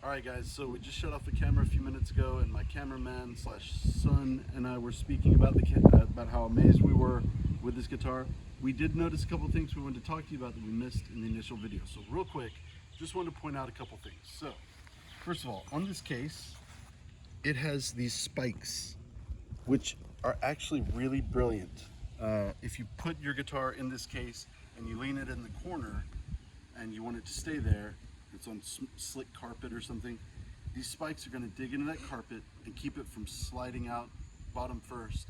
Alright guys, so we just shut off the camera a few minutes ago, and my cameraman slash son and I were speaking about about how amazed we were with this guitar. We did notice a couple things we wanted to talk to you about that we missed in the initial video. So real quick, just wanted to point out a couple things. So, first of all, on this case, it has these spikes, which are actually really brilliant. If you put your guitar in this case and you lean it in the corner and you want it to stay there, it's on slick carpet or something, these spikes are going to dig into that carpet and keep it from sliding out bottom first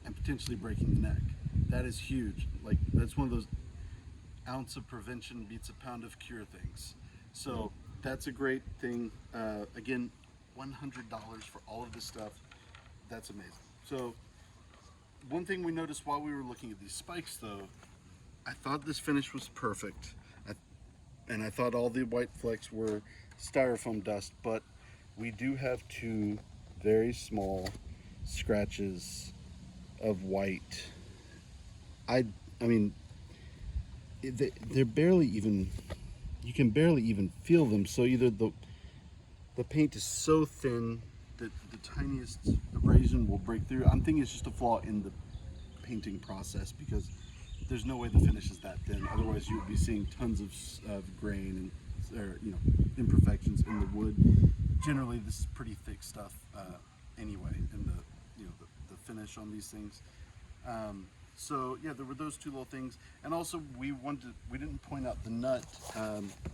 and potentially breaking the neck. That is huge. Like, that's one of those ounce of prevention beats a pound of cure things. So that's a great thing. Again, $100 for all of this stuff. That's amazing. So one thing we noticed while we were looking at these spikes though, I thought this finish was perfect. And I thought all the white flecks were styrofoam dust, but we do have two very small scratches of white. I mean, they're barely even, you can barely even feel them. So either the paint is so thin that the tiniest abrasion will break through. I'm thinking it's just a flaw in the painting process, because there's no way the finish is that thin. Otherwise, you would be seeing tons of grain and imperfections in the wood. Generally, this is pretty thick stuff anyway, in the finish on these things. So yeah, there were those two little things, and also we didn't point out the nut.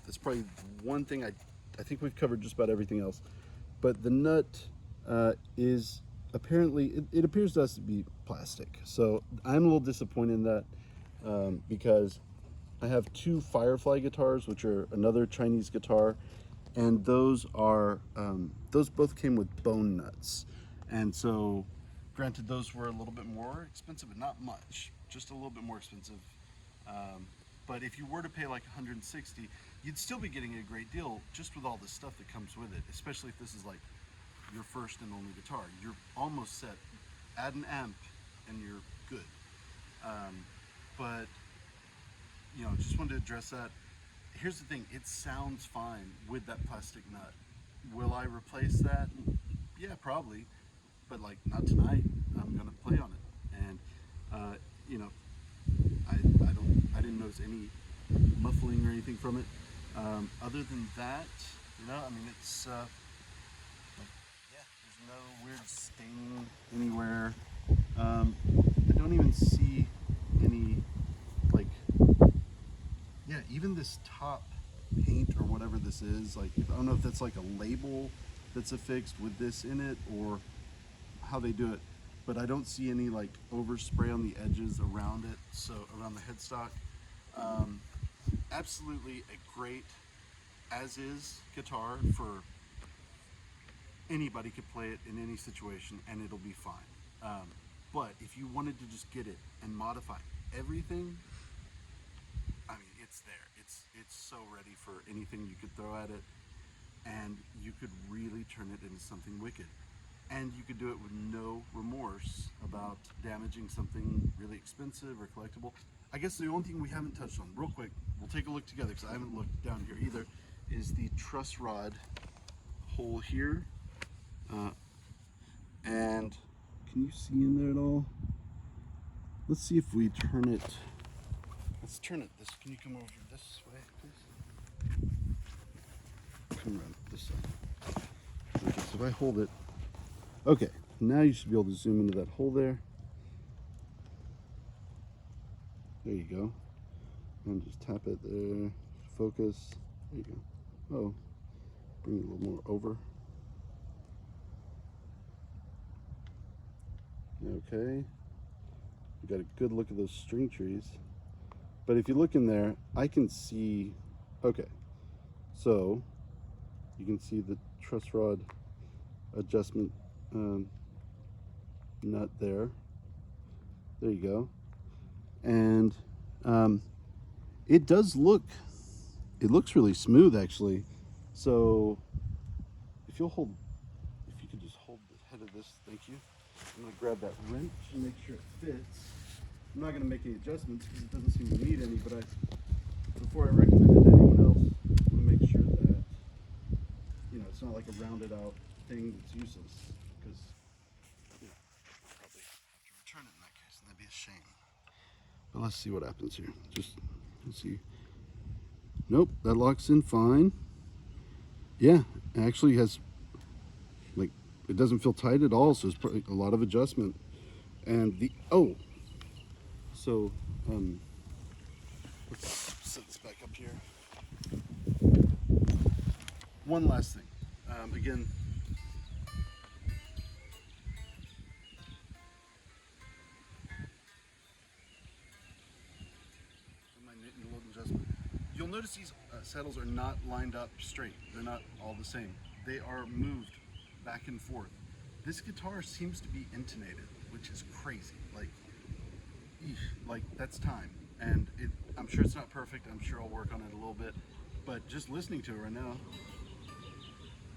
That's probably one thing I think we've covered just about everything else, but the nut is apparently it appears to us to be plastic. So I'm a little disappointed in that. Because I have two Firefly guitars, which are another Chinese guitar, and those both came with bone nuts. And so, granted, those were a little bit more expensive, but not much, just a little bit more expensive. But if you were to pay like $160, you'd still be getting a great deal just with all the stuff that comes with it, especially if this is like your first and only guitar. You're almost set. Add an amp and you're good. But, just wanted to address that. Here's the thing, it sounds fine with that plastic nut. Will I replace that? Yeah, probably, but like, not tonight. I'm gonna play on it. And, I didn't notice any muffling or anything from it. Other than that, it's, there's no weird stain anywhere. I don't even see any, even this top paint or whatever this is, I don't know if that's like a label that's affixed with this in it or how they do it, but I don't see any like overspray on the edges around it, so around the headstock. Absolutely a great as-is guitar. For anybody could play it in any situation and it'll be fine. But if you wanted to just get it and modify everything, it's there. It's so ready for anything you could throw at it, and you could really turn it into something wicked. And you could do it with no remorse about damaging something really expensive or collectible. I guess the only thing we haven't touched on, real quick, we'll take a look together because I haven't looked down here either, is the truss rod hole here. And can you see in there at all? Let's see if we turn it. Let's turn it can you come over this way, please? Come around this side. Okay, so if I hold it, okay, now you should be able to zoom into that hole there. There you go. And just tap it there, focus, there you go. Oh, bring it a little more over. Okay, you got a good look at those string trees. But if you look in there, I can see, okay, so you can see the truss rod adjustment nut there. There you go. And it does look, it looks really smooth actually. So if you could just hold the head of this, thank you. I'm gonna grab that wrench and make sure it fits. I'm not going to make any adjustments because it doesn't seem to need any, but before I recommend it to anyone else, I want to make sure that it's not like a rounded out thing that's useless, because probably have to return it in that case, and that'd be a shame. But let's see what happens here. Let's see. Nope, that locks in fine. Yeah, it actually has, like, it doesn't feel tight at all, so it's probably a lot of adjustment. And so let's set this back up here. One last thing. Again, you'll notice these saddles are not lined up straight. They're not all the same. They are moved back and forth. This guitar seems to be intonated, which is crazy. Like that's time. And I'm sure it's not perfect. I'm sure I'll work on it a little bit. But just listening to it right now,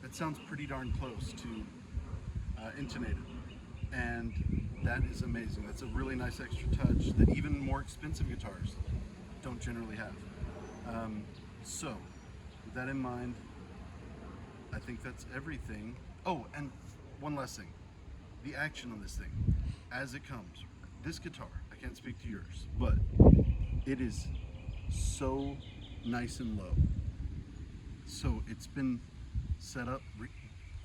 it sounds pretty darn close to intonated. And that is amazing. That's a really nice extra touch that even more expensive guitars don't generally have. So, with that in mind, I think that's everything. Oh, and one last thing. The action on this thing, as it comes. This guitar, I can't speak to yours, but it is so nice and low. So it's been set up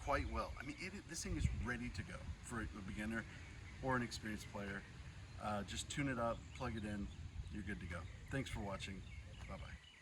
quite well. I mean, this thing is ready to go for a beginner or an experienced player. Just tune it up, plug it in, you're good to go. Thanks for watching. Bye-bye.